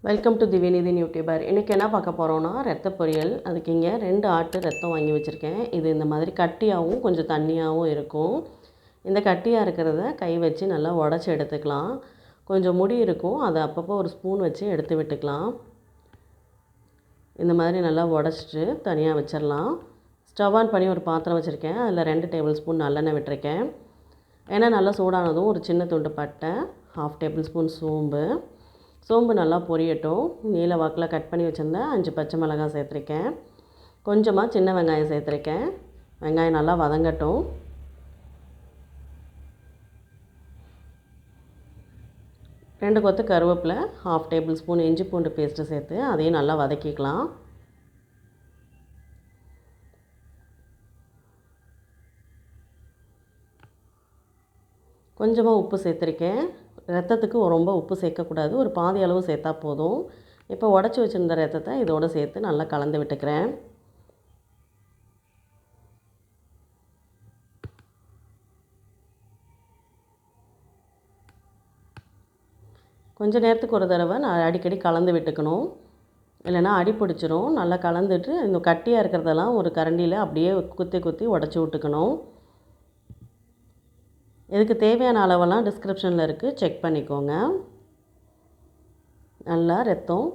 Welcome to திவிநிதின் YouTuber. இன்றைக்கி என்ன பார்க்க போகிறோன்னா ரத்த பொரியல். அதுக்கு இங்கே 2 ஆட்டு ரத்தம் வாங்கி வச்சுருக்கேன். இது இந்த மாதிரி கட்டியாகவும் கொஞ்சம் தண்ணியாகவும் இருக்கும். இந்த கட்டியாக இருக்கிறத கை வச்சு நல்லா உடச்சி எடுத்துக்கலாம். கொஞ்சம் முடி இருக்கும், அதை அப்பப்போ ஒரு ஸ்பூன் வச்சு எடுத்து விட்டுக்கலாம். இந்த மாதிரி நல்லா உடச்சிட்டு தனியாக வச்சிடலாம். ஸ்டவ் ஆன் பண்ணி ஒரு பாத்திரம் வச்சுருக்கேன். அதில் 2 டேபிள் ஸ்பூன் நல்லெண்ணெய் விட்டுருக்கேன். எண்ணெய் நல்லா சூடானதும் ஒரு சின்ன துண்டு பட்டை, 1/2 டேபிள் ஸ்பூன் சோம்பு நல்லா பொரியட்டும். நீல வாக்கில் கட் பண்ணி வச்சுருந்தேன் 5 பச்சை மிளகாய் சேர்த்துருக்கேன். கொஞ்சமாக சின்ன வெங்காயம் சேர்த்துருக்கேன். வெங்காயம் நல்லா வதங்கட்டும். ரெண்டு கொத்து கருவேப்பிலை, 1/2 டேபிள் ஸ்பூன் இஞ்சி பூண்டு பேஸ்ட்டு சேர்த்து அதையும் நல்லா வதக்கிக்கலாம். கொஞ்சமாக உப்பு சேர்த்துருக்கேன். ரத்தத்துக்கு ரொம்ப உப்பு சேர்க்கக்கூடாது, ஒரு பாதி அளவு சேர்த்தா போதும். இப்போ உடச்சி வச்சுருந்த ரத்தத்தை இதோடு சேர்த்து நல்லா கலந்து விட்டுக்கிறேன். கொஞ்சம் நேரத்துக்கு ஒரு தடவை நான் அடிக்கடி கலந்து விட்டுக்கணும், இல்லைன்னா அடி பிடிச்சிரும். நல்லா கலந்துட்டு இந்த கட்டியாக இருக்கிறதெல்லாம் ஒரு கரண்டியில் அப்படியே குத்தி உடச்சி விட்டுக்கணும். இதுக்கு தேவையான அளவெல்லாம் டிஸ்கிரிப்ஷனில் இருக்குது, செக் பண்ணிக்கோங்க. நல்லா ரத்தம்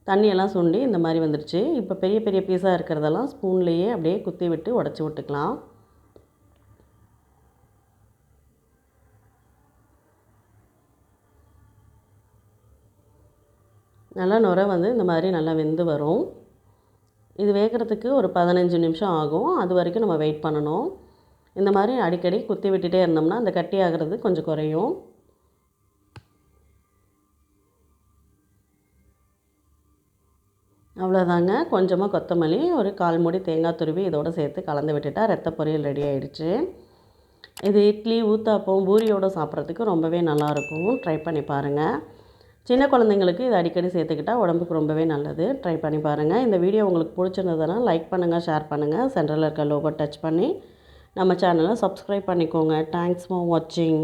தண்ணியெல்லாம் சுண்டி இந்த மாதிரி வந்துடுச்சு. இப்போ பெரிய பெரிய பீஸாக இருக்கிறதெல்லாம் ஸ்பூன்லேயே அப்படியே குத்தி விட்டு உடச்சி விட்டுக்கலாம். நல்லா நுரை வந்து இந்த மாதிரி நல்லா வெந்து வரும். இது வேகிறதுக்கு ஒரு 15 நிமிஷம் ஆகும். அது வரைக்கும் நம்ம வெயிட் பண்ணணும். இந்த மாதிரி அடிக்கடி குத்தி விட்டுட்டே இருந்தோம்னா அந்த கட்டி ஆகிறது கொஞ்சம் குறையும். அவ்வளோதாங்க. கொஞ்சமாக கொத்தமல்லி, ஒரு 1/4 மூடி தேங்காய் துருவி இதோடு சேர்த்து கலந்து விட்டுட்டா ரத்த பொரியல் ரெடி ஆகிடுச்சு. இது இட்லி, ஊத்தாப்பம், பூரியோடு சாப்பிட்றதுக்கு ரொம்பவே நல்லாயிருக்கும். ட்ரை பண்ணி பாருங்கள். சின்ன குழந்தைங்களுக்கு இது அடிக்கடி சேர்த்துக்கிட்டால் உடம்புக்கு ரொம்பவே நல்லது. ட்ரை பண்ணி பாருங்கள். இந்த வீடியோ உங்களுக்கு பிடிச்சிருந்ததுன்னா லைக் பண்ணுங்கள், ஷேர் பண்ணுங்கள். சென்டரில் இருக்க லோகோ டச் பண்ணி நம்ம சேனலை சப்ஸ்கிரைப் பண்ணிக்கோங்க. தேங்க்ஸ் ஃபார் வாட்சிங்.